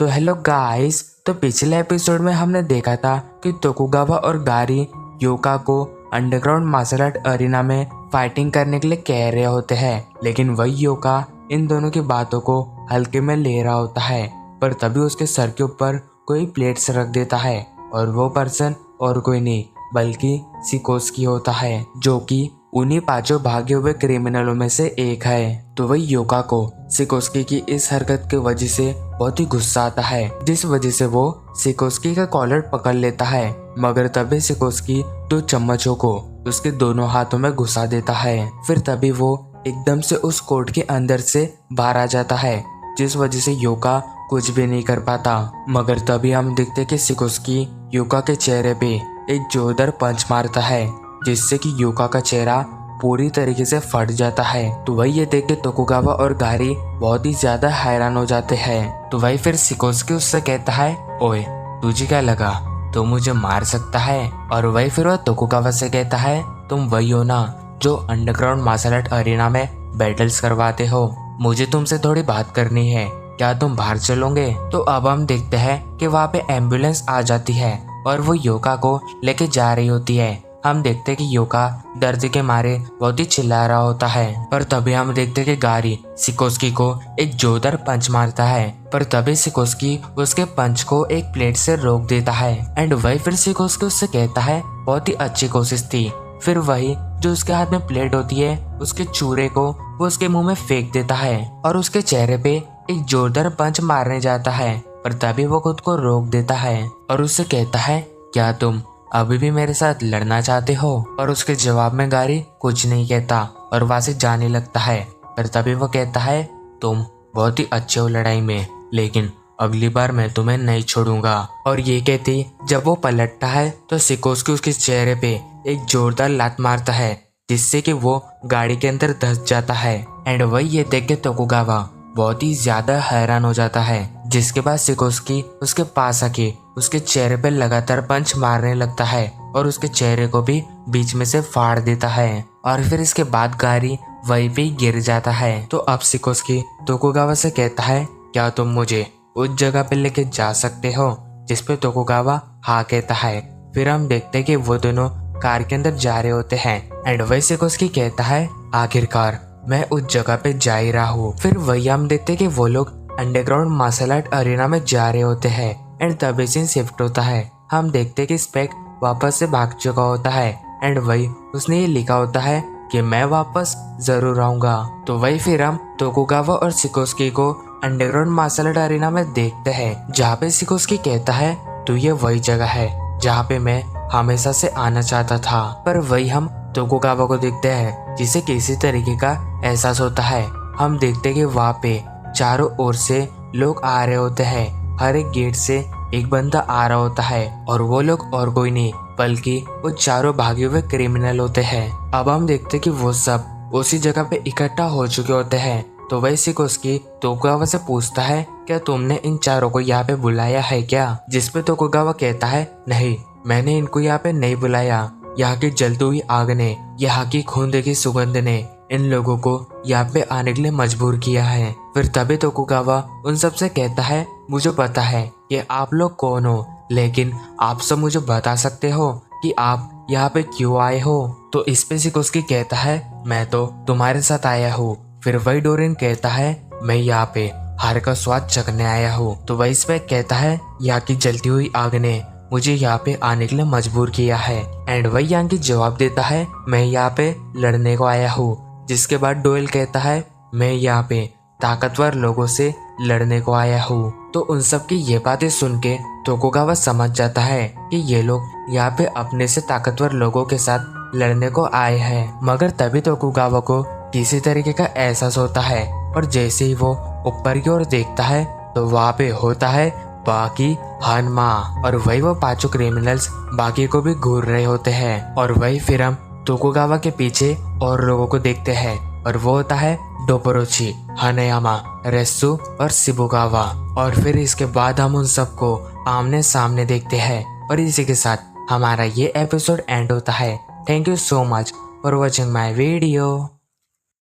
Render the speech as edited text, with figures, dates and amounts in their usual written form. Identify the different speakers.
Speaker 1: तो hello guys, तो पिछले एपिसोड में हमने देखा था कि तोकुगावा और गारी योका को अंडरग्राउंड मार्शल आर्ट अरीना में फाइटिंग करने के लिए कह रहे होते हैं, लेकिन वही योका इन दोनों की बातों को हल्के में ले रहा होता है। पर तभी उसके सर के ऊपर कोई प्लेट्स रख देता है और वो पर्सन और कोई नहीं बल्कि सिकोस्की होता है, जो कि उन्हीं पांचों भागे हुए क्रिमिनलों में से एक है। तो वही योका को सिकोस्की की इस हरकत की वजह से बहुत ही गुस्सा आता है, जिस वजह से वो सिकोस्की का कॉलर पकड़ लेता है। मगर तभी सिकोस्की 2 चम्मचों को उसके दोनों हाथों में घुसा देता है। फिर तभी वो एकदम से उस कोर्ट के अंदर से बाहर आ जाता है, जिस वजह से योका कुछ भी नहीं कर पाता। मगर तभी हम देखते कि सिकोस्की योका के चेहरे पे एक जोरदार पंच मारता है, जिससे कि योका का चेहरा पूरी तरीके से फट जाता है। तो वही ये देख के तोकुगावा और गारी बहुत ही ज्यादा हैरान हो जाते हैं। तो वही फिर सिकोस्की उससे कहता है, ओए तुझे क्या लगा तो मुझे मार सकता है? और वही फिर वह तोकुगावा से कहता है, तुम वही हो ना जो अंडरग्राउंड मार्शल आर्ट अरीना में बैटल्स करवाते हो, मुझे तुमसे थोड़ी बात करनी है, क्या तुम बाहर चलोगे? तो अब हम देखते हैं कि वहाँ पे एम्बुलेंस आ जाती है और वो योका को लेके जा रही होती है। हम देखते कि योका दर्द के मारे बहुत ही चिल्ला रहा होता है। पर तभी हम देखते कि गारी सिकोस्की को एक जोरदार पंच मारता है, पर तभी सिकोस्की उसके पंच को एक प्लेट से रोक देता है। एंड वही फिर सिकोस्की उससे कहता है, बहुत ही अच्छी कोशिश थी। फिर वही जो उसके हाथ में प्लेट होती है उसके चूरे को वो उसके मुंह में फेंक देता है और उसके चेहरे पे एक जोरदार पंच मारने जाता है। पर तभी वो खुद को रोक देता है और उससे कहता है, क्या तुम अभी भी मेरे साथ लड़ना चाहते हो? और उसके जवाब में गारी कुछ नहीं कहता और वहां से जाने लगता है। पर तभी वो कहता है, तुम बहुत ही अच्छे हो लड़ाई में, लेकिन अगली बार मैं तुम्हें नहीं छोड़ूंगा। और ये कहती जब वो पलटता है तो सिकोस्की उसके चेहरे पे एक जोरदार लात मारता है, जिससे कि वो गाड़ी के अंदर धंस जाता है। एंड वही ये देख के तोकुगावा बहुत ही ज्यादा हैरान हो जाता है, जिसके बाद सिकोस्की उसके पास आके उसके चेहरे पे लगातार पंच मारने लगता है और उसके चेहरे को भी बीच में से फाड़ देता है। और फिर इसके बाद गारी वहीं पे गिर जाता है। तो अब सिकोस्की तोकुगावा से कहता है, क्या तुम मुझे उस जगह पे लेके जा सकते हो? जिसपे तोकुगावा हाँ कहता है। फिर हम देखते हैं कि वो दोनों कार के अंदर जा रहे होते हैं। एंड वही सिकोस्की कहता है, आखिरकार मैं उस जगह पे जा ही रहा हूँ। फिर वही हम देखते कि वो लोग अंडरग्राउंड मार्शल आर्ट अरीना में जा रहे होते हैं। एंड तभी सीन शिफ्ट होता है। हम देखते कि स्पेक वापस से भाग चुका होता है। एंड वही उसने ये लिखा होता है कि मैं वापस जरूर आऊंगा। तो वही फिर हम तोकुगावा और सिकोस्की को अंडरग्राउंड मार्शल आर्ट अरीना में देखते हैं, जहाँ पे सिकोस्की कहता है, तो ये वही जगह है जहाँ पे मैं हमेशा से आना चाहता था। पर वही हम तोकुगावा को देखते हैं, जिसे किसी तरीके का एहसास होता है। हम देखते कि वहाँ पे चारों ओर से लोग आ रहे होते हैं। हर एक गेट से एक बंदा आ रहा होता है और वो लोग और कोई नहीं बल्कि वो चारों भागे हुए क्रिमिनल होते हैं। अब हम देखते कि वो सब उसी जगह पे इकट्ठा हो चुके होते हैं। तो वही सिकोस्की तोकुगावा से पूछता है, क्या तुमने इन चारों को यहाँ पे बुलाया है क्या? जिसपे तोकुगावा कहता है, नहीं, मैंने इनको यहाँ पे नहीं बुलाया। यहाँ की जलती हुई आग ने, यहाँ की खून की सुगंध ने इन लोगों को यहाँ पे आने के लिए मजबूर किया है। फिर तभी तोकुगावा उन सब से कहता है, मुझे पता है कि आप लोग कौन हो, लेकिन आप सब मुझे बता सकते हो कि आप यहाँ पे क्यों आए हो? तो इस पे सिकोस्की कहता है, मैं तो तुम्हारे साथ आया हूँ। फिर वही डोरिन कहता है, मैं यहाँ पे हार का स्वाद चखने आया हूँ। तो वही स्पेक कहता है, यहाँ की जलती हुई आग ने मुझे यहाँ पे आने के लिए मजबूर किया है। एंड वही यांकी जवाब देता है, मैं यहाँ पे लड़ने को आया हूँ। जिसके बाद डोयल कहता है, मैं यहाँ पे ताकतवर लोगों से लड़ने को आया हूँ। तो उन सब की ये बातें सुन के तोकुगावा समझ जाता है कि ये लोग यहाँ पे अपने से ताकतवर लोगों के साथ लड़ने को आए हैं। मगर तभी तोकुगावा को किसी तरीके का एहसास होता है और जैसे ही वो ऊपर की ओर देखता है तो वहाँ पे होता है बाकी हानमा। और वही वो पांचों क्रिमिनल्स बाकी को भी घूर रहे होते हैं। और वही फिर हम तोकुगावा के पीछे और लोगों को देखते हैं और वो होता है डोपोरोची, हानायामा, रेस्सु और शिबुगावा। और फिर इसके बाद हम उन सबको आमने सामने देखते हैं और इसी के साथ हमारा ये एपिसोड एंड होता है। Thank you so much for watching my video.